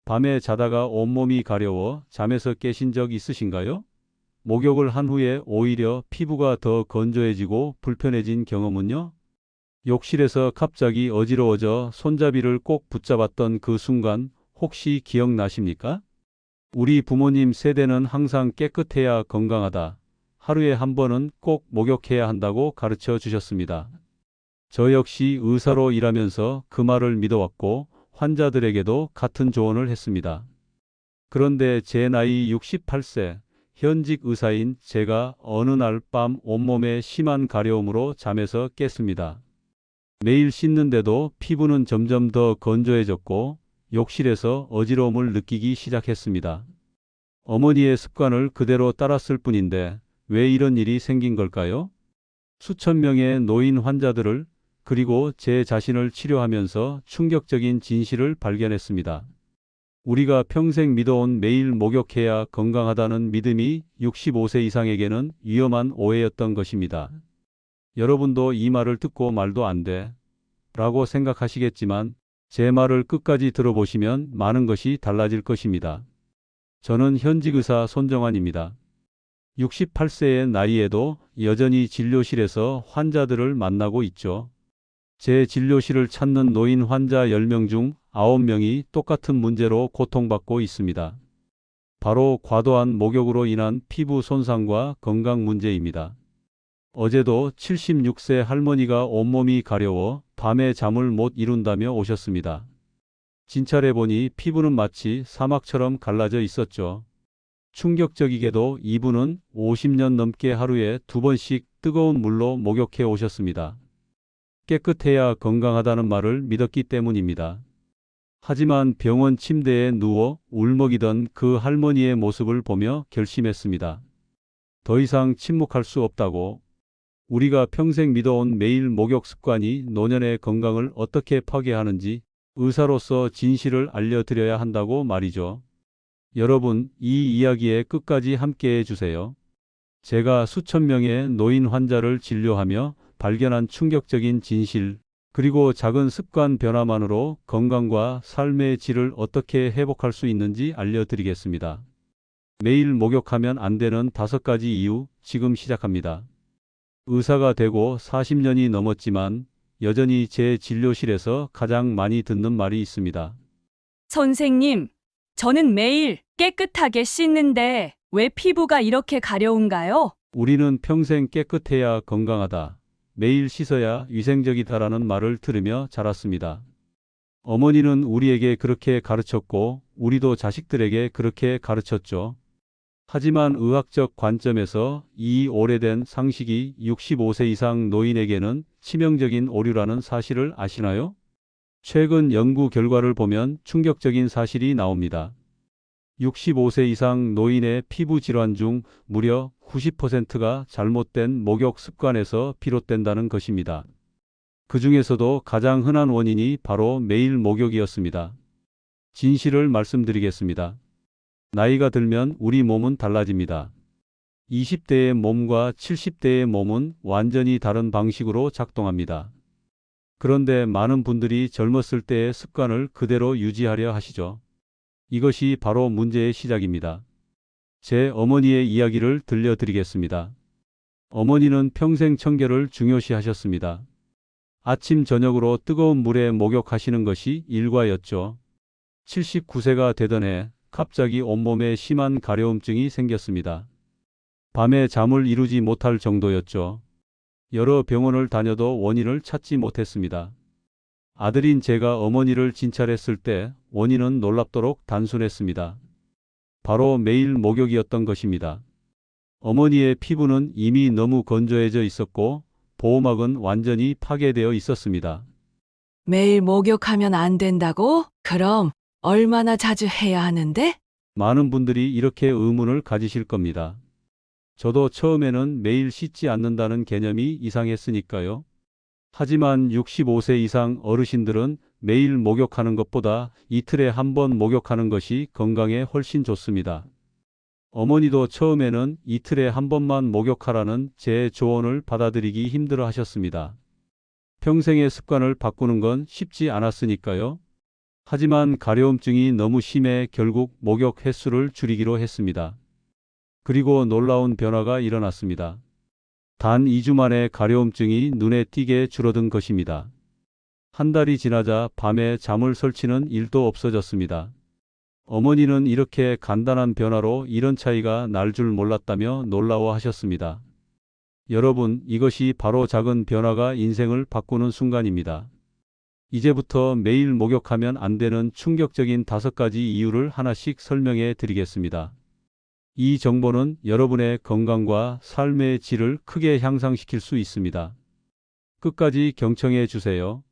밤에 자다가 온몸이 가려워 잠에서 깨신 적 있으신가요? 목욕을 한 후에 오히려 피부가 더 건조해지고 불편해진 경험은요? 욕실에서 갑자기 어지러워져 손잡이를 꼭 붙잡았던 그 순간 혹시 기억나십니까? 우리 부모님 세대는 항상 깨끗해야 건강하다, 하루에 한 번은 꼭 목욕해야 한다고 가르쳐 주셨습니다. 저 역시 의사로 일하면서 그 말을 믿어왔고 환자들에게도 같은 조언을 했습니다. 그런데 제 나이 68세, 현직 의사인 제가 어느 날 밤 온몸에 심한 가려움으로 잠에서 깼습니다. 매일 씻는데도 피부는 점점 더 건조해졌고 욕실에서 어지러움을 느끼기 시작했습니다. 어머니의 습관을 그대로 따랐을 뿐인데 왜 이런 일이 생긴 걸까요? 수천 명의 노인 환자들을 그리고 제 자신을 치료하면서 충격적인 진실을 발견했습니다. 우리가 평생 믿어온 매일 목욕해야 건강하다는 믿음이 65세 이상에게는 위험한 오해였던 것입니다. 여러분도 이 말을 듣고 말도 안 돼 라고 생각하시겠지만 제 말을 끝까지 들어보시면 많은 것이 달라질 것입니다. 저는 현직 의사 손정환입니다. 68세의 나이에도 여전히 진료실에서 환자들을 만나고 있죠. 제 진료실을 찾는 노인 환자 10명 중 9명이 똑같은 문제로 고통받고 있습니다. 바로 과도한 목욕으로 인한 피부 손상과 건강 문제입니다. 어제도 76세 할머니가 온몸이 가려워 밤에 잠을 못 이룬다며 오셨습니다. 진찰해 보니 피부는 마치 사막처럼 갈라져 있었죠. 충격적이게도 이분은 50년 넘게 하루에 2번씩 뜨거운 물로 목욕해 오셨습니다. 깨끗해야 건강하다는 말을 믿었기 때문입니다. 하지만 병원 침대에 누워 울먹이던 그 할머니의 모습을 보며 결심했습니다. 더 이상 침묵할 수 없다고. 우리가 평생 믿어온 매일 목욕 습관이 노년의 건강을 어떻게 파괴하는지 의사로서 진실을 알려드려야 한다고 말이죠. 여러분, 이 이야기에 끝까지 함께해 주세요. 제가 수천 명의 노인 환자를 진료하며 발견한 충격적인 진실, 그리고 작은 습관 변화만으로 건강과 삶의 질을 어떻게 회복할 수 있는지 알려드리겠습니다. 매일 목욕하면 안 되는 5가지 이유, 지금 시작합니다. 의사가 되고 40년이 넘었지만 여전히 제 진료실에서 가장 많이 듣는 말이 있습니다. 선생님, 저는 매일 깨끗하게 씻는데 왜 피부가 이렇게 가려운가요? 우리는 평생 깨끗해야 건강하다, 매일 씻어야 위생적이다라는 말을 들으며 자랐습니다. 어머니는 우리에게 그렇게 가르쳤고 우리도 자식들에게 그렇게 가르쳤죠. 하지만 의학적 관점에서 이 오래된 상식이 65세 이상 노인에게는 치명적인 오류라는 사실을 아시나요? 최근 연구 결과를 보면 충격적인 사실이 나옵니다. 65세 이상 노인의 피부 질환 중 무려 90%가 잘못된 목욕 습관에서 비롯된다는 것입니다. 그 중에서도 가장 흔한 원인이 바로 매일 목욕이었습니다. 진실을 말씀드리겠습니다. 나이가 들면 우리 몸은 달라집니다. 20대의 몸과 70대의 몸은 완전히 다른 방식으로 작동합니다. 그런데 많은 분들이 젊었을 때의 습관을 그대로 유지하려 하시죠. 이것이 바로 문제의 시작입니다. 제 어머니의 이야기를 들려드리겠습니다. 어머니는 평생 청결을 중요시하셨습니다. 아침 저녁으로 뜨거운 물에 목욕하시는 것이 일과였죠. 79세가 되던 해 갑자기 온몸에 심한 가려움증이 생겼습니다. 밤에 잠을 이루지 못할 정도였죠. 여러 병원을 다녀도 원인을 찾지 못했습니다. 아들인 제가 어머니를 진찰했을 때 원인은 놀랍도록 단순했습니다. 바로 매일 목욕이었던 것입니다. 어머니의 피부는 이미 너무 건조해져 있었고 보호막은 완전히 파괴되어 있었습니다. 매일 목욕하면 안 된다고? 그럼 얼마나 자주 해야 하는데? 많은 분들이 이렇게 의문을 가지실 겁니다. 저도 처음에는 매일 씻지 않는다는 개념이 이상했으니까요. 하지만 65세 이상 어르신들은 매일 목욕하는 것보다 이틀에 한 번 목욕하는 것이 건강에 훨씬 좋습니다. 어머니도 처음에는 이틀에 한 번만 목욕하라는 제 조언을 받아들이기 힘들어 하셨습니다. 평생의 습관을 바꾸는 건 쉽지 않았으니까요. 하지만 가려움증이 너무 심해 결국 목욕 횟수를 줄이기로 했습니다. 그리고 놀라운 변화가 일어났습니다. 단 2주 만에 가려움증이 눈에 띄게 줄어든 것입니다. 한 달이 지나자 밤에 잠을 설치는 일도 없어졌습니다. 어머니는 이렇게 간단한 변화로 이런 차이가 날 줄 몰랐다며 놀라워하셨습니다. 여러분, 이것이 바로 작은 변화가 인생을 바꾸는 순간입니다. 이제부터 매일 목욕하면 안 되는 충격적인 5가지 이유를 하나씩 설명해 드리겠습니다. 이 정보는 여러분의 건강과 삶의 질을 크게 향상시킬 수 있습니다. 끝까지 경청해 주세요.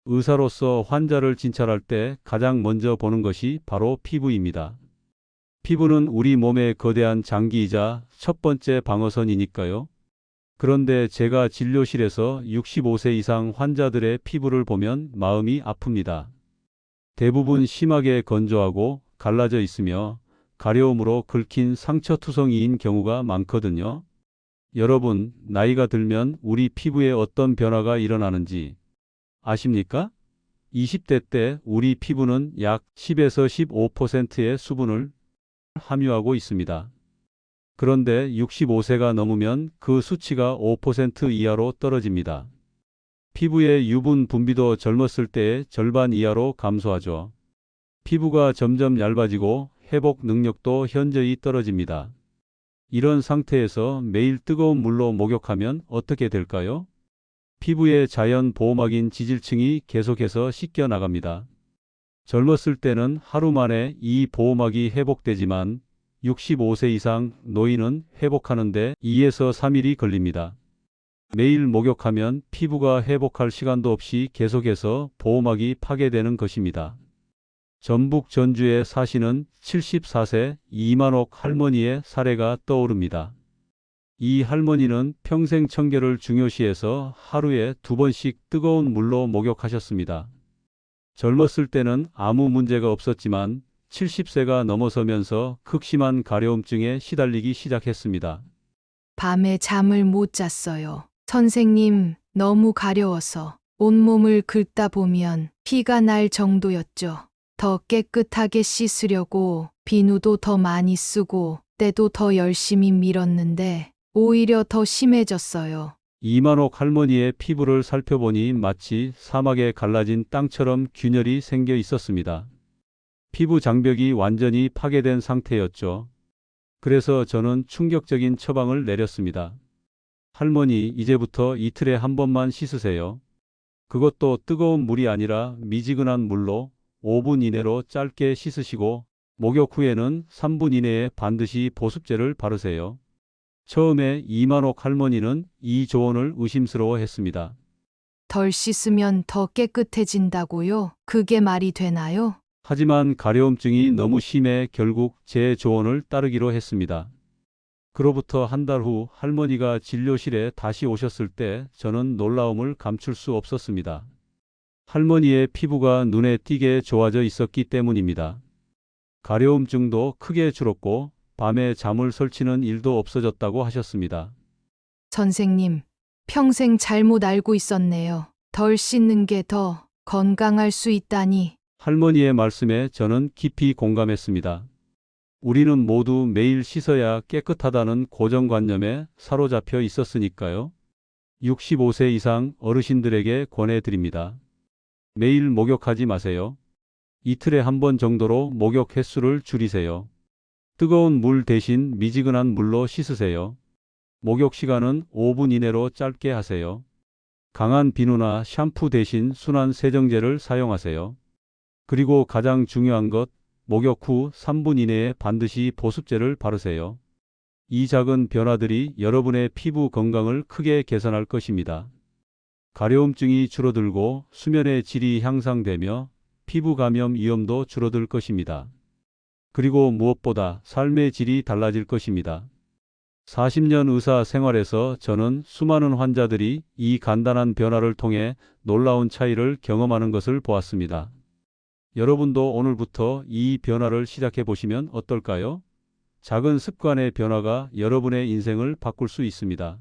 의사로서 환자를 진찰할 때 가장 먼저 보는 것이 바로 피부입니다. 피부는 우리 몸의 거대한 장기이자 첫 번째 방어선이니까요. 그런데 제가 진료실에서 65세 이상 환자들의 피부를 보면 마음이 아픕니다. 대부분 심하게 건조하고 갈라져 있으며 가려움으로 긁힌 상처투성이인 경우가 많거든요. 여러분, 나이가 들면 우리 피부에 어떤 변화가 일어나는지 아십니까? 20대 때 우리 피부는 약 10에서 15%의 수분을 함유하고 있습니다. 그런데 65세가 넘으면 그 수치가 5% 이하로 떨어집니다. 피부의 유분 분비도 젊었을 때의 절반 이하로 감소하죠. 피부가 점점 얇아지고 회복 능력도 현저히 떨어집니다. 이런 상태에서 매일 뜨거운 물로 목욕하면 어떻게 될까요? 피부의 자연 보호막인 지질층이 계속해서 씻겨 나갑니다. 젊었을 때는 하루 만에 이 보호막이 회복되지만 65세 이상 노인은 회복하는데 2에서 3일이 걸립니다. 매일 목욕하면 피부가 회복할 시간도 없이 계속해서 보호막이 파괴되는 것입니다. 전북 전주에 사시는 74세 이만옥 할머니의 사례가 떠오릅니다. 이 할머니는 평생 청결을 중요시해서 하루에 2번씩 뜨거운 물로 목욕하셨습니다. 젊었을 때는 아무 문제가 없었지만 70세가 넘어서면서 극심한 가려움증에 시달리기 시작했습니다. 밤에 잠을 못 잤어요. 선생님, 너무 가려워서 온몸을 긁다 보면 피가 날 정도였죠. 더 깨끗하게 씻으려고 비누도 더 많이 쓰고 때도 더 열심히 밀었는데 오히려 더 심해졌어요. 이만옥 할머니의 피부를 살펴보니 마치 사막에 갈라진 땅처럼 균열이 생겨 있었습니다. 피부 장벽이 완전히 파괴된 상태였죠. 그래서 저는 충격적인 처방을 내렸습니다. 할머니, 이제부터 이틀에 한 번만 씻으세요. 그것도 뜨거운 물이 아니라 미지근한 물로 5분 이내로 짧게 씻으시고 목욕 후에는 3분 이내에 반드시 보습제를 바르세요. 처음에 이만옥 할머니는 이 조언을 의심스러워했습니다. 덜 씻으면 더 깨끗해진다고요? 그게 말이 되나요? 하지만 가려움증이 너무 심해 결국 제 조언을 따르기로 했습니다. 그로부터 한 달 후 할머니가 진료실에 다시 오셨을 때 저는 놀라움을 감출 수 없었습니다. 할머니의 피부가 눈에 띄게 좋아져 있었기 때문입니다. 가려움증도 크게 줄었고 밤에 잠을 설치는 일도 없어졌다고 하셨습니다. 선생님, 평생 잘못 알고 있었네요. 덜 씻는 게 더 건강할 수 있다니. 할머니의 말씀에 저는 깊이 공감했습니다. 우리는 모두 매일 씻어야 깨끗하다는 고정관념에 사로잡혀 있었으니까요. 65세 이상 어르신들에게 권해드립니다. 매일 목욕하지 마세요. 이틀에 한 번 정도로 목욕 횟수를 줄이세요. 뜨거운 물 대신 미지근한 물로 씻으세요. 목욕 시간은 5분 이내로 짧게 하세요. 강한 비누나 샴푸 대신 순한 세정제를 사용하세요. 그리고 가장 중요한 것, 목욕 후 3분 이내에 반드시 보습제를 바르세요. 이 작은 변화들이 여러분의 피부 건강을 크게 개선할 것입니다. 가려움증이 줄어들고 수면의 질이 향상되며 피부 감염 위험도 줄어들 것입니다. 그리고 무엇보다 삶의 질이 달라질 것입니다. 40년 의사 생활에서 저는 수많은 환자들이 이 간단한 변화를 통해 놀라운 차이를 경험하는 것을 보았습니다. 여러분도 오늘부터 이 변화를 시작해 보시면 어떨까요? 작은 습관의 변화가 여러분의 인생을 바꿀 수 있습니다.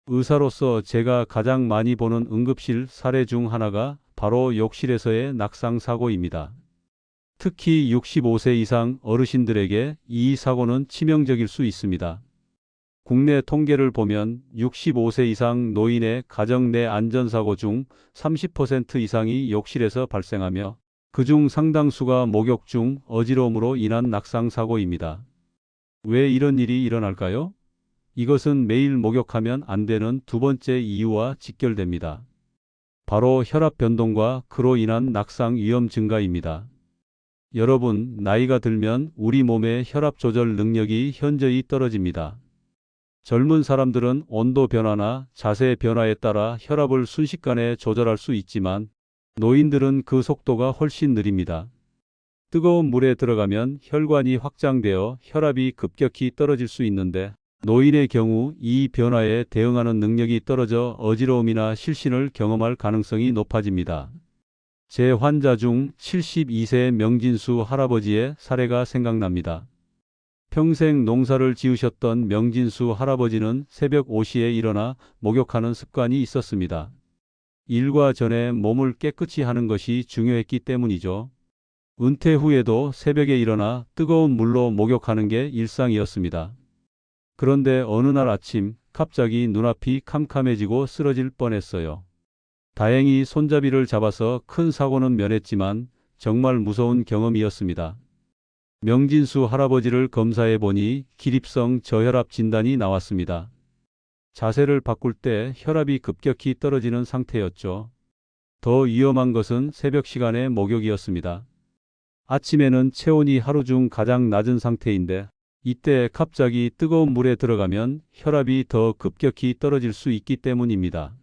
의사로서 제가 가장 많이 보는 응급실 사례 중 하나가 바로 욕실에서의 낙상 사고입니다. 특히 65세 이상 어르신들에게 이 사고는 치명적일 수 있습니다. 국내 통계를 보면 65세 이상 노인의 가정 내 안전사고 중 30% 이상이 욕실에서 발생하며 그중 상당수가 목욕 중 어지러움으로 인한 낙상사고입니다. 왜 이런 일이 일어날까요? 이것은 매일 목욕하면 안 되는 두 번째 이유와 직결됩니다. 바로 혈압 변동과 그로 인한 낙상 위험 증가입니다. 여러분, 나이가 들면 우리 몸의 혈압 조절 능력이 현저히 떨어집니다. 젊은 사람들은 온도 변화나 자세 변화에 따라 혈압을 순식간에 조절할 수 있지만 노인들은 그 속도가 훨씬 느립니다. 뜨거운 물에 들어가면 혈관이 확장되어 혈압이 급격히 떨어질 수 있는데 노인의 경우 이 변화에 대응하는 능력이 떨어져 어지러움이나 실신을 경험할 가능성이 높아집니다. 제 환자 중 72세 명진수 할아버지의 사례가 생각납니다. 평생 농사를 지으셨던 명진수 할아버지는 새벽 5시에 일어나 목욕하는 습관이 있었습니다. 일과 전에 몸을 깨끗이 하는 것이 중요했기 때문이죠. 은퇴 후에도 새벽에 일어나 뜨거운 물로 목욕하는 게 일상이었습니다. 그런데 어느 날 아침 갑자기 눈앞이 캄캄해지고 쓰러질 뻔했어요. 다행히 손잡이를 잡아서 큰 사고는 면했지만 정말 무서운 경험이었습니다. 명진수 할아버지를 검사해 보니 기립성 저혈압 진단이 나왔습니다. 자세를 바꿀 때 혈압이 급격히 떨어지는 상태였죠. 더 위험한 것은 새벽 시간의 목욕이었습니다. 아침에는 체온이 하루 중 가장 낮은 상태인데 이때 갑자기 뜨거운 물에 들어가면 혈압이 더 급격히 떨어질 수 있기 때문입니다.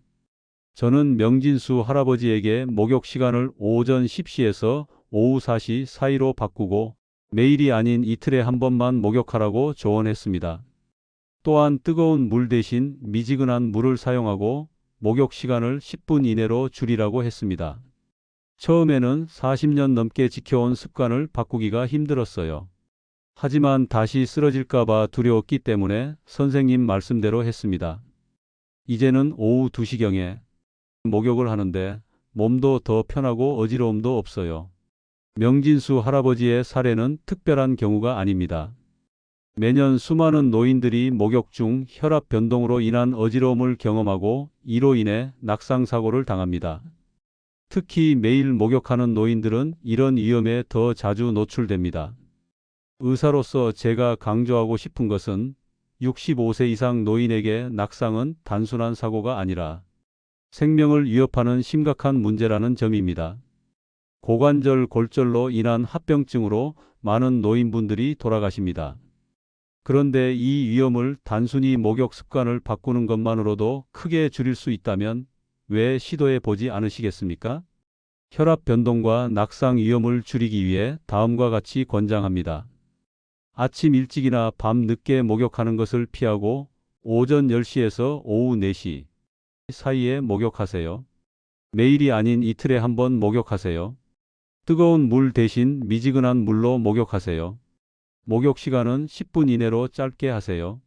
저는 명진수 할아버지에게 목욕 시간을 오전 10시에서 오후 4시 사이로 바꾸고 매일이 아닌 이틀에 한 번만 목욕하라고 조언했습니다. 또한 뜨거운 물 대신 미지근한 물을 사용하고 목욕 시간을 10분 이내로 줄이라고 했습니다. 처음에는 40년 넘게 지켜온 습관을 바꾸기가 힘들었어요. 하지만 다시 쓰러질까봐 두려웠기 때문에 선생님 말씀대로 했습니다. 이제는 오후 2시경에 목욕을 하는데 몸도 더 편하고 어지러움도 없어요. 명진수 할아버지의 사례는 특별한 경우가 아닙니다. 매년 수많은 노인들이 목욕 중 혈압 변동으로 인한 어지러움을 경험하고 이로 인해 낙상사고를 당합니다. 특히 매일 목욕하는 노인들은 이런 위험에 더 자주 노출됩니다. 의사로서 제가 강조하고 싶은 것은 65세 이상 노인에게 낙상은 단순한 사고가 아니라 생명을 위협하는 심각한 문제라는 점입니다. 고관절 골절로 인한 합병증으로 많은 노인분들이 돌아가십니다. 그런데 이 위험을 단순히 목욕 습관을 바꾸는 것만으로도 크게 줄일 수 있다면 왜 시도해 보지 않으시겠습니까? 혈압 변동과 낙상 위험을 줄이기 위해 다음과 같이 권장합니다. 아침 일찍이나 밤 늦게 목욕하는 것을 피하고 오전 10시에서 오후 4시 사이에 목욕하세요. 매일이 아닌 이틀에 한 번 목욕하세요. 뜨거운 물 대신 미지근한 물로 목욕하세요. 목욕 시간은 10분 이내로 짧게 하세요.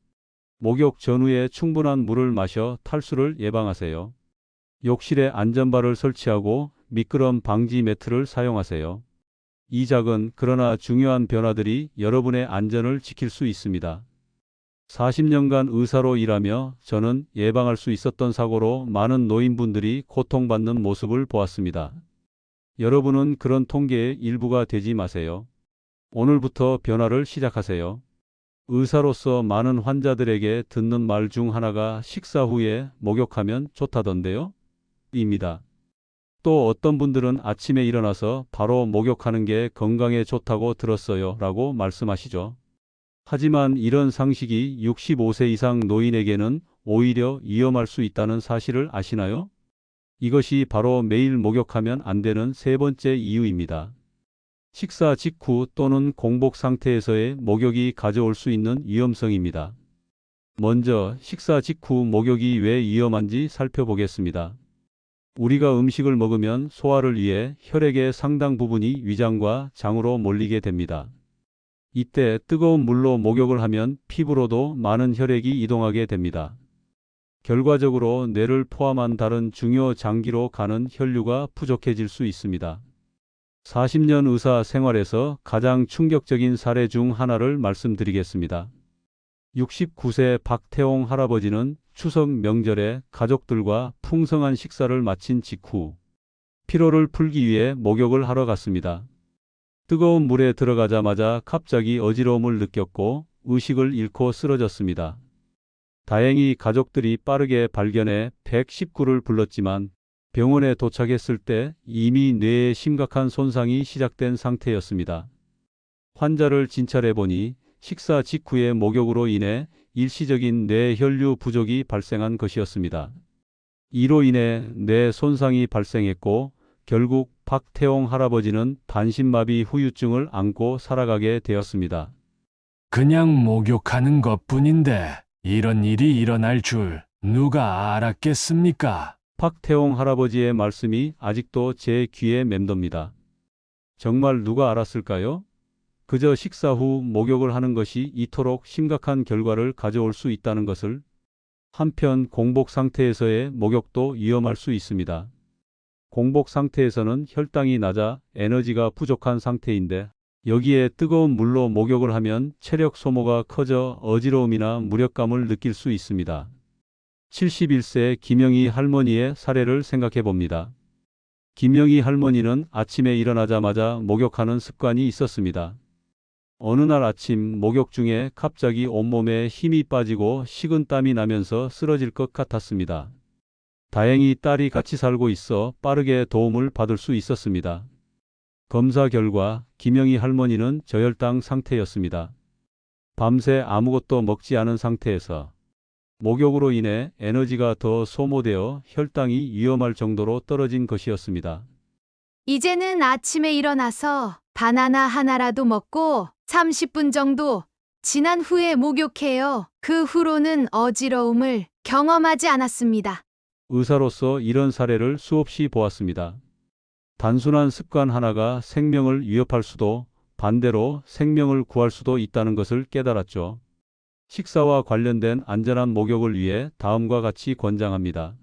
목욕 전후에 충분한 물을 마셔 탈수를 예방하세요. 욕실에 안전바를 설치하고 미끄럼 방지 매트를 사용하세요. 이 작은 그러나 중요한 변화들이 여러분의 안전을 지킬 수 있습니다. 40년간 의사로 일하며 저는 예방할 수 있었던 사고로 많은 노인분들이 고통받는 모습을 보았습니다. 여러분은 그런 통계의 일부가 되지 마세요. 오늘부터 변화를 시작하세요. 의사로서 많은 환자들에게 듣는 말 중 하나가 식사 후에 목욕하면 좋다던데요? 입니다. 또 어떤 분들은 아침에 일어나서 바로 목욕하는 게 건강에 좋다고 들었어요 라고 말씀하시죠. 하지만 이런 상식이 65세 이상 노인에게는 오히려 위험할 수 있다는 사실을 아시나요? 이것이 바로 매일 목욕하면 안 되는 세 번째 이유입니다. 식사 직후 또는 공복 상태에서의 목욕이 가져올 수 있는 위험성입니다. 먼저 식사 직후 목욕이 왜 위험한지 살펴보겠습니다. 우리가 음식을 먹으면 소화를 위해 혈액의 상당 부분이 위장과 장으로 몰리게 됩니다. 이때 뜨거운 물로 목욕을 하면 피부로도 많은 혈액이 이동하게 됩니다. 결과적으로 뇌를 포함한 다른 중요 장기로 가는 혈류가 부족해질 수 있습니다. 40년 의사 생활에서 가장 충격적인 사례 중 하나를 말씀드리겠습니다. 69세 박태홍 할아버지는 추석 명절에 가족들과 풍성한 식사를 마친 직후 피로를 풀기 위해 목욕을 하러 갔습니다. 뜨거운 물에 들어가자마자 갑자기 어지러움을 느꼈고 의식을 잃고 쓰러졌습니다. 다행히 가족들이 빠르게 발견해 119를 불렀지만 병원에 도착했을 때 이미 뇌에 심각한 손상이 시작된 상태였습니다. 환자를 진찰해 보니 식사 직후의 목욕으로 인해 일시적인 뇌혈류 부족이 발생한 것이었습니다. 이로 인해 뇌 손상이 발생했고 결국 박태홍 할아버지는 반신마비 후유증을 안고 살아가게 되었습니다. 그냥 목욕하는 것뿐인데 이런 일이 일어날 줄 누가 알았겠습니까? 박태홍 할아버지의 말씀이 아직도 제 귀에 맴돕니다. 정말 누가 알았을까요? 그저 식사 후 목욕을 하는 것이 이토록 심각한 결과를 가져올 수 있다는 것을. 한편 공복 상태에서의 목욕도 위험할 수 있습니다. 공복 상태에서는 혈당이 낮아 에너지가 부족한 상태인데 여기에 뜨거운 물로 목욕을 하면 체력 소모가 커져 어지러움이나 무력감을 느낄 수 있습니다. 71세 김영희 할머니의 사례를 생각해 봅니다. 김영희 할머니는 아침에 일어나자마자 목욕하는 습관이 있었습니다. 어느 날 아침 목욕 중에 갑자기 온몸에 힘이 빠지고 식은땀이 나면서 쓰러질 것 같았습니다. 다행히 딸이 같이 살고 있어 빠르게 도움을 받을 수 있었습니다. 검사 결과 김영희 할머니는 저혈당 상태였습니다. 밤새 아무것도 먹지 않은 상태에서 목욕으로 인해 에너지가 더 소모되어 혈당이 위험할 정도로 떨어진 것이었습니다. 이제는 아침에 일어나서 바나나 하나라도 먹고 30분 정도 지난 후에 목욕해요. 그 후로는 어지러움을 경험하지 않았습니다. 의사로서 이런 사례를 수없이 보았습니다. 단순한 습관 하나가 생명을 위협할 수도 반대로 생명을 구할 수도 있다는 것을 깨달았죠. 식사와 관련된 안전한 목욕을 위해 다음과 같이 권장합니다.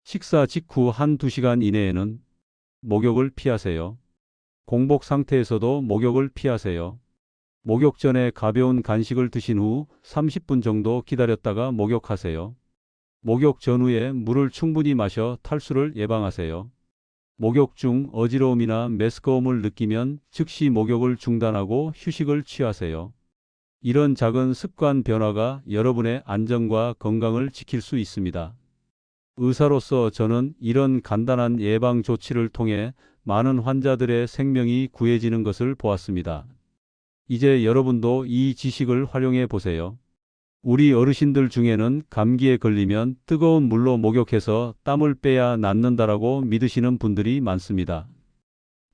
식사 직후 1~2시간 이내에는 목욕을 피하세요. 공복 상태에서도 목욕을 피하세요. 목욕 전에 가벼운 간식을 드신 후 30분 정도 기다렸다가 목욕하세요. 목욕 전후에 물을 충분히 마셔 탈수를 예방하세요. 목욕 중 어지러움이나 메스꺼움을 느끼면 즉시 목욕을 중단하고 휴식을 취하세요. 이런 작은 습관 변화가 여러분의 안전과 건강을 지킬 수 있습니다. 의사로서 저는 이런 간단한 예방 조치를 통해 많은 환자들의 생명이 구해지는 것을 보았습니다. 이제 여러분도 이 지식을 활용해 보세요. 우리 어르신들 중에는 감기에 걸리면 뜨거운 물로 목욕해서 땀을 빼야 낫는다라고 믿으시는 분들이 많습니다.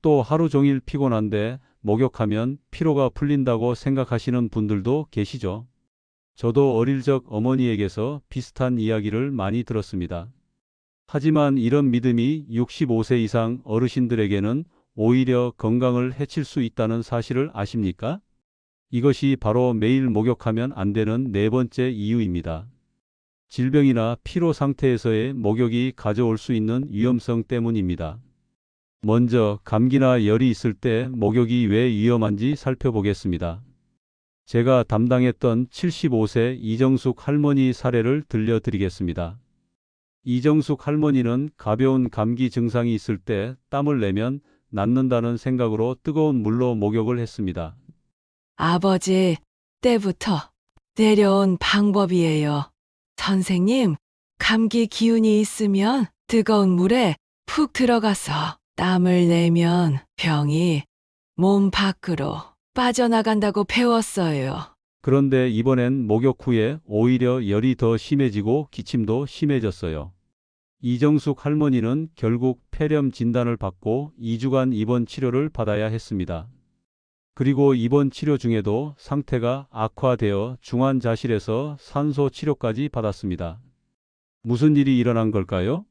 또 하루 종일 피곤한데 목욕하면 피로가 풀린다고 생각하시는 분들도 계시죠. 저도 어릴 적 어머니에게서 비슷한 이야기를 많이 들었습니다. 하지만 이런 믿음이 65세 이상 어르신들에게는 오히려 건강을 해칠 수 있다는 사실을 아십니까? 이것이 바로 매일 목욕하면 안 되는 네 번째 이유입니다. 질병이나 피로 상태에서의 목욕이 가져올 수 있는 위험성 때문입니다. 먼저 감기나 열이 있을 때 목욕이 왜 위험한지 살펴보겠습니다. 제가 담당했던 75세 이정숙 할머니 사례를 들려드리겠습니다. 이정숙 할머니는 가벼운 감기 증상이 있을 때 땀을 내면 낫는다는 생각으로 뜨거운 물로 목욕을 했습니다. 아버지, 때부터 내려온 방법이에요. 선생님, 감기 기운이 있으면 뜨거운 물에 푹 들어가서 땀을 내면 병이 몸 밖으로 빠져나간다고 배웠어요. 그런데 이번엔 목욕 후에 오히려 열이 더 심해지고 기침도 심해졌어요. 이정숙 할머니는 결국 폐렴 진단을 받고 2주간 입원 치료를 받아야 했습니다. 그리고 입원 치료 중에도 상태가 악화되어 중환자실에서 산소 치료까지 받았습니다. 무슨 일이 일어난 걸까요?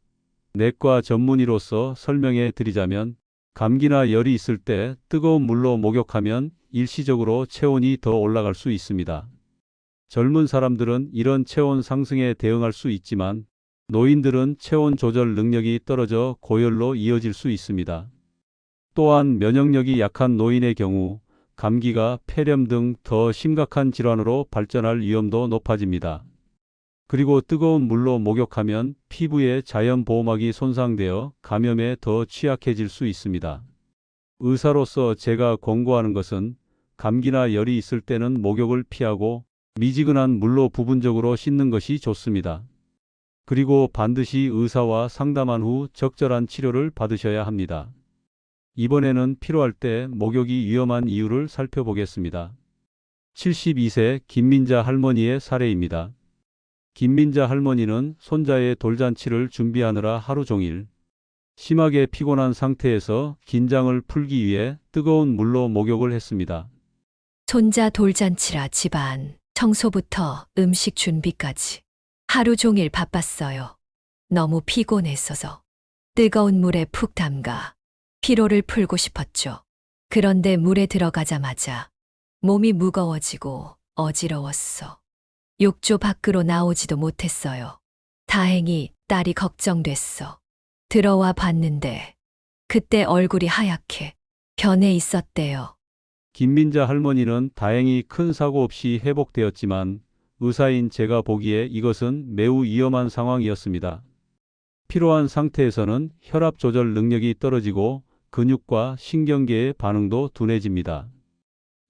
내과 전문의로서 설명해 드리자면 감기나 열이 있을 때 뜨거운 물로 목욕하면 일시적으로 체온이 더 올라갈 수 있습니다. 젊은 사람들은 이런 체온 상승에 대응할 수 있지만 노인들은 체온 조절 능력이 떨어져 고열로 이어질 수 있습니다. 또한 면역력이 약한 노인의 경우 감기가 폐렴 등 더 심각한 질환으로 발전할 위험도 높아집니다. 그리고 뜨거운 물로 목욕하면 피부의 자연 보호막이 손상되어 감염에 더 취약해질 수 있습니다. 의사로서 제가 권고하는 것은 감기나 열이 있을 때는 목욕을 피하고 미지근한 물로 부분적으로 씻는 것이 좋습니다. 그리고 반드시 의사와 상담한 후 적절한 치료를 받으셔야 합니다. 이번에는 필요할 때 목욕이 위험한 이유를 살펴보겠습니다. 72세 김민자 할머니의 사례입니다. 김민자 할머니는 손자의 돌잔치를 준비하느라 하루 종일 심하게 피곤한 상태에서 긴장을 풀기 위해 뜨거운 물로 목욕을 했습니다. 손자 돌잔치라 집안 청소부터 음식 준비까지 하루 종일 바빴어요. 너무 피곤했어서 뜨거운 물에 푹 담가 피로를 풀고 싶었죠. 그런데 물에 들어가자마자 몸이 무거워지고 어지러웠어. 욕조 밖으로 나오지도 못했어요. 다행히 딸이 걱정됐어. 들어와 봤는데 그때 얼굴이 하얗게 변해 있었대요. 김민자 할머니는 다행히 큰 사고 없이 회복되었지만 의사인 제가 보기에 이것은 매우 위험한 상황이었습니다. 피로한 상태에서는 혈압 조절 능력이 떨어지고 근육과 신경계의 반응도 둔해집니다.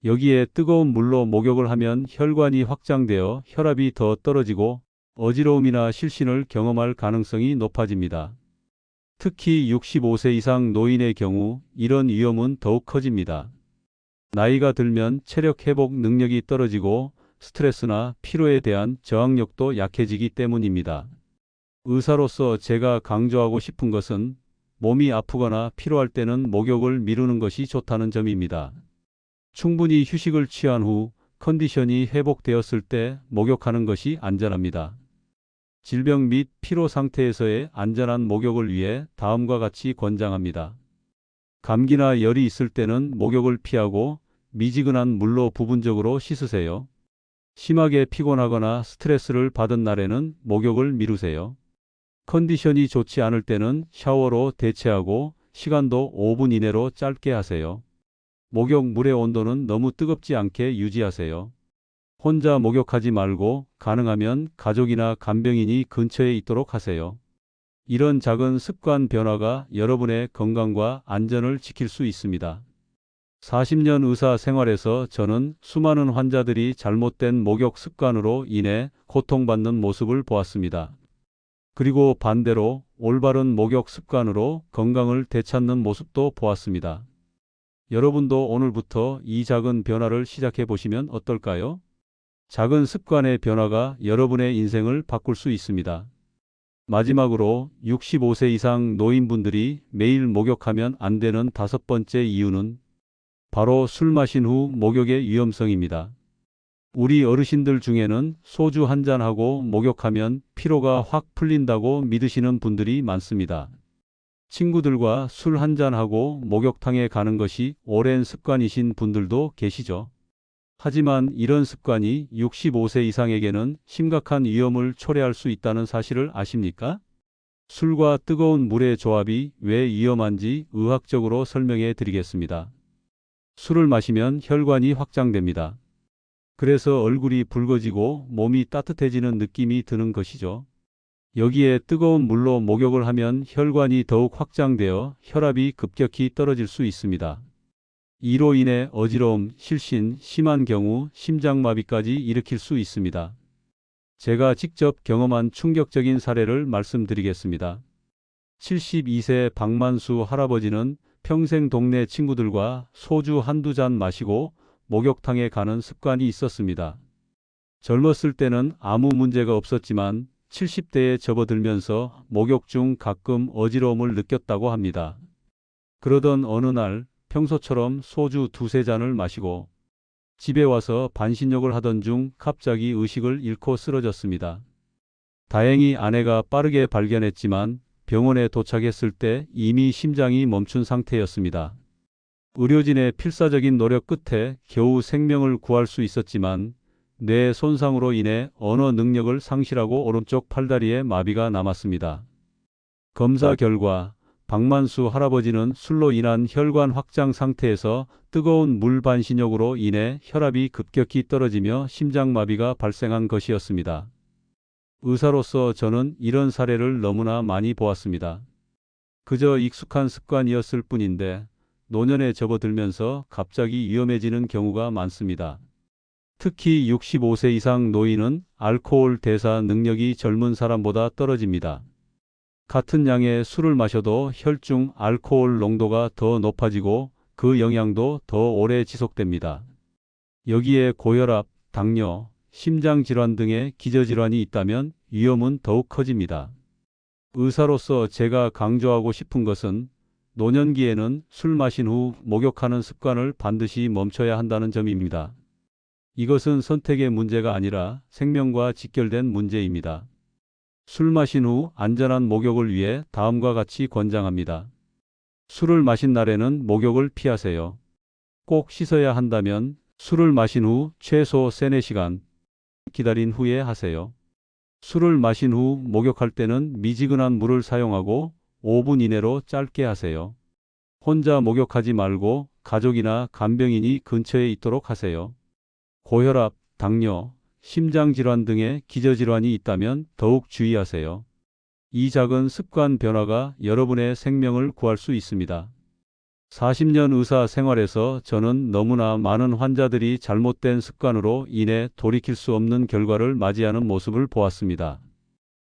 여기에 뜨거운 물로 목욕을 하면 혈관이 확장되어 혈압이 더 떨어지고 어지러움이나 실신을 경험할 가능성이 높아집니다. 특히 65세 이상 노인의 경우 이런 위험은 더욱 커집니다. 나이가 들면 체력 회복 능력이 떨어지고 스트레스나 피로에 대한 저항력도 약해지기 때문입니다. 의사로서 제가 강조하고 싶은 것은 몸이 아프거나 피로할 때는 목욕을 미루는 것이 좋다는 점입니다. 충분히 휴식을 취한 후 컨디션이 회복되었을 때 목욕하는 것이 안전합니다. 질병 및 피로 상태에서의 안전한 목욕을 위해 다음과 같이 권장합니다. 감기나 열이 있을 때는 목욕을 피하고 미지근한 물로 부분적으로 씻으세요. 심하게 피곤하거나 스트레스를 받은 날에는 목욕을 미루세요. 컨디션이 좋지 않을 때는 샤워로 대체하고 시간도 5분 이내로 짧게 하세요. 목욕 물의 온도는 너무 뜨겁지 않게 유지하세요. 혼자 목욕하지 말고 가능하면 가족이나 간병인이 근처에 있도록 하세요. 이런 작은 습관 변화가 여러분의 건강과 안전을 지킬 수 있습니다. 40년 의사 생활에서 저는 수많은 환자들이 잘못된 목욕 습관으로 인해 고통받는 모습을 보았습니다. 그리고 반대로 올바른 목욕 습관으로 건강을 되찾는 모습도 보았습니다. 여러분도 오늘부터 이 작은 변화를 시작해 보시면 어떨까요? 작은 습관의 변화가 여러분의 인생을 바꿀 수 있습니다. 마지막으로 65세 이상 노인분들이 매일 목욕하면 안 되는 5번째 이유는 바로 술 마신 후 목욕의 위험성입니다. 우리 어르신들 중에는 소주 한 잔하고 목욕하면 피로가 확 풀린다고 믿으시는 분들이 많습니다. 친구들과 술 한 잔하고 목욕탕에 가는 것이 오랜 습관이신 분들도 계시죠. 하지만 이런 습관이 65세 이상에게는 심각한 위험을 초래할 수 있다는 사실을 아십니까? 술과 뜨거운 물의 조합이 왜 위험한지 의학적으로 설명해 드리겠습니다. 술을 마시면 혈관이 확장됩니다. 그래서 얼굴이 붉어지고 몸이 따뜻해지는 느낌이 드는 것이죠. 여기에 뜨거운 물로 목욕을 하면 혈관이 더욱 확장되어 혈압이 급격히 떨어질 수 있습니다. 이로 인해 어지러움, 실신, 심한 경우 심장마비까지 일으킬 수 있습니다. 제가 직접 경험한 충격적인 사례를 말씀드리겠습니다. 72세 박만수 할아버지는 평생 동네 친구들과 소주 한두 잔 마시고 목욕탕에 가는 습관이 있었습니다. 젊었을 때는 아무 문제가 없었지만 70대에 접어들면서 목욕 중 가끔 어지러움을 느꼈다고 합니다. 그러던 어느 날 평소처럼 소주 두세 잔을 마시고 집에 와서 반신욕을 하던 중 갑자기 의식을 잃고 쓰러졌습니다. 다행히 아내가 빠르게 발견했지만 병원에 도착했을 때 이미 심장이 멈춘 상태였습니다. 의료진의 필사적인 노력 끝에 겨우 생명을 구할 수 있었지만 뇌 손상으로 인해 언어 능력을 상실하고 오른쪽 팔다리에 마비가 남았습니다. 검사 결과 박만수 할아버지는 술로 인한 혈관 확장 상태에서 뜨거운 물 반신욕으로 인해 혈압이 급격히 떨어지며 심장마비가 발생한 것이었습니다. 의사로서 저는 이런 사례를 너무나 많이 보았습니다. 그저 익숙한 습관이었을 뿐인데 노년에 접어들면서 갑자기 위험해지는 경우가 많습니다. 특히 65세 이상 노인은 알코올 대사 능력이 젊은 사람보다 떨어집니다. 같은 양의 술을 마셔도 혈중 알코올 농도가 더 높아지고 그 영향도 더 오래 지속됩니다. 여기에 고혈압, 당뇨, 심장질환 등의 기저질환이 있다면 위험은 더욱 커집니다. 의사로서 제가 강조하고 싶은 것은 노년기에는 술 마신 후 목욕하는 습관을 반드시 멈춰야 한다는 점입니다. 이것은 선택의 문제가 아니라 생명과 직결된 문제입니다. 술 마신 후 안전한 목욕을 위해 다음과 같이 권장합니다. 술을 마신 날에는 목욕을 피하세요. 꼭 씻어야 한다면 술을 마신 후 최소 3-4시간 기다린 후에 하세요. 술을 마신 후 목욕할 때는 미지근한 물을 사용하고 5분 이내로 짧게 하세요. 혼자 목욕하지 말고 가족이나 간병인이 근처에 있도록 하세요. 고혈압, 당뇨, 심장질환 등의 기저질환이 있다면 더욱 주의하세요. 이 작은 습관 변화가 여러분의 생명을 구할 수 있습니다. 40년 의사 생활에서 저는 너무나 많은 환자들이 잘못된 습관으로 인해 돌이킬 수 없는 결과를 맞이하는 모습을 보았습니다.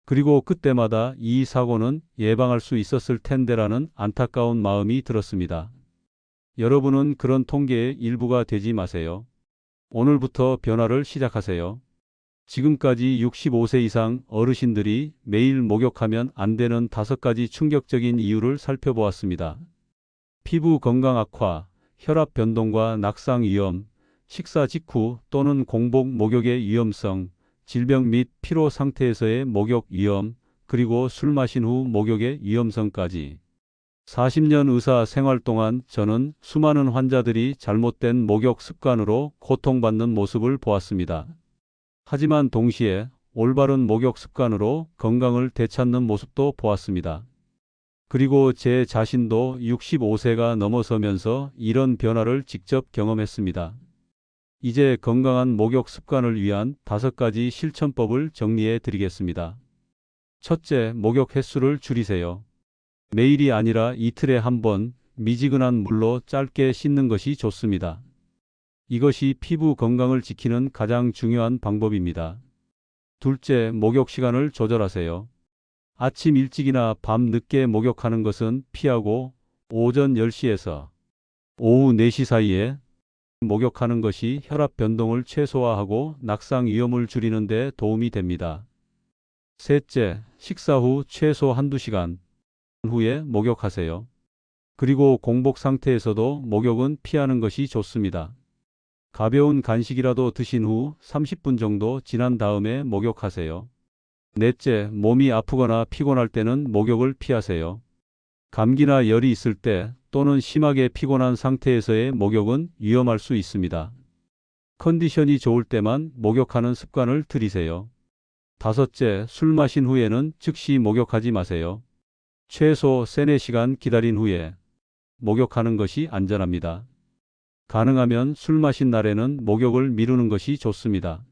그리고 그때마다 이 사고는 예방할 수 있었을 텐데라는 안타까운 마음이 들었습니다. 여러분은 그런 통계의 일부가 되지 마세요. 오늘부터 변화를 시작하세요. 지금까지 65세 이상 어르신들이 매일 목욕하면 안 되는 5가지 충격적인 이유를 살펴보았습니다. 피부 건강 악화, 혈압 변동과 낙상 위험, 식사 직후 또는 공복 목욕의 위험성, 질병 및 피로 상태에서의 목욕 위험, 그리고 술 마신 후 목욕의 위험성까지. 40년 의사 생활 동안 저는 수많은 환자들이 잘못된 목욕 습관으로 고통받는 모습을 보았습니다. 하지만 동시에 올바른 목욕 습관으로 건강을 되찾는 모습도 보았습니다. 그리고 제 자신도 65세가 넘어서면서 이런 변화를 직접 경험했습니다. 이제 건강한 목욕 습관을 위한 5가지 실천법을 정리해 드리겠습니다. 첫째, 목욕 횟수를 줄이세요. 매일이 아니라 이틀에 한 번 미지근한 물로 짧게 씻는 것이 좋습니다. 이것이 피부 건강을 지키는 가장 중요한 방법입니다. 둘째, 목욕 시간을 조절하세요. 아침 일찍이나 밤 늦게 목욕하는 것은 피하고 오전 10시에서 오후 4시 사이에 목욕하는 것이 혈압 변동을 최소화하고 낙상 위험을 줄이는 데 도움이 됩니다. 셋째, 식사 후 최소 1-2시간 후에 목욕하세요. 그리고 공복 상태에서도 목욕은 피하는 것이 좋습니다. 가벼운 간식이라도 드신 후 30분 정도 지난 다음에 목욕하세요. 넷째, 몸이 아프거나 피곤할 때는 목욕을 피하세요. 감기나 열이 있을 때 또는 심하게 피곤한 상태에서의 목욕은 위험할 수 있습니다. 컨디션이 좋을 때만 목욕하는 습관을 들이세요. 다섯째, 술 마신 후에는 즉시 목욕하지 마세요. 최소 3-4시간 기다린 후에 목욕하는 것이 안전합니다. 가능하면 술 마신 날에는 목욕을 미루는 것이 좋습니다.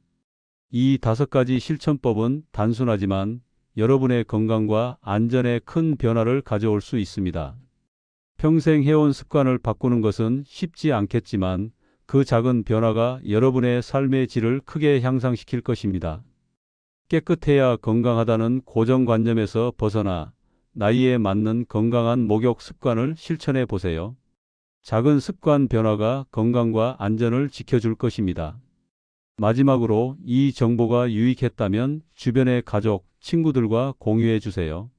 이 5가지 실천법은 단순하지만 여러분의 건강과 안전에 큰 변화를 가져올 수 있습니다. 평생 해온 습관을 바꾸는 것은 쉽지 않겠지만 그 작은 변화가 여러분의 삶의 질을 크게 향상시킬 것입니다. 깨끗해야 건강하다는 고정관념에서 벗어나 나이에 맞는 건강한 목욕 습관을 실천해 보세요. 작은 습관 변화가 건강과 안전을 지켜줄 것입니다. 마지막으로 이 정보가 유익했다면 주변의 가족, 친구들과 공유해 주세요.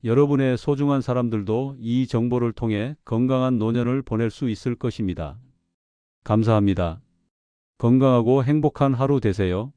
여러분의 소중한 사람들도 이 정보를 통해 건강한 노년을 보낼 수 있을 것입니다. 감사합니다. 건강하고 행복한 하루 되세요.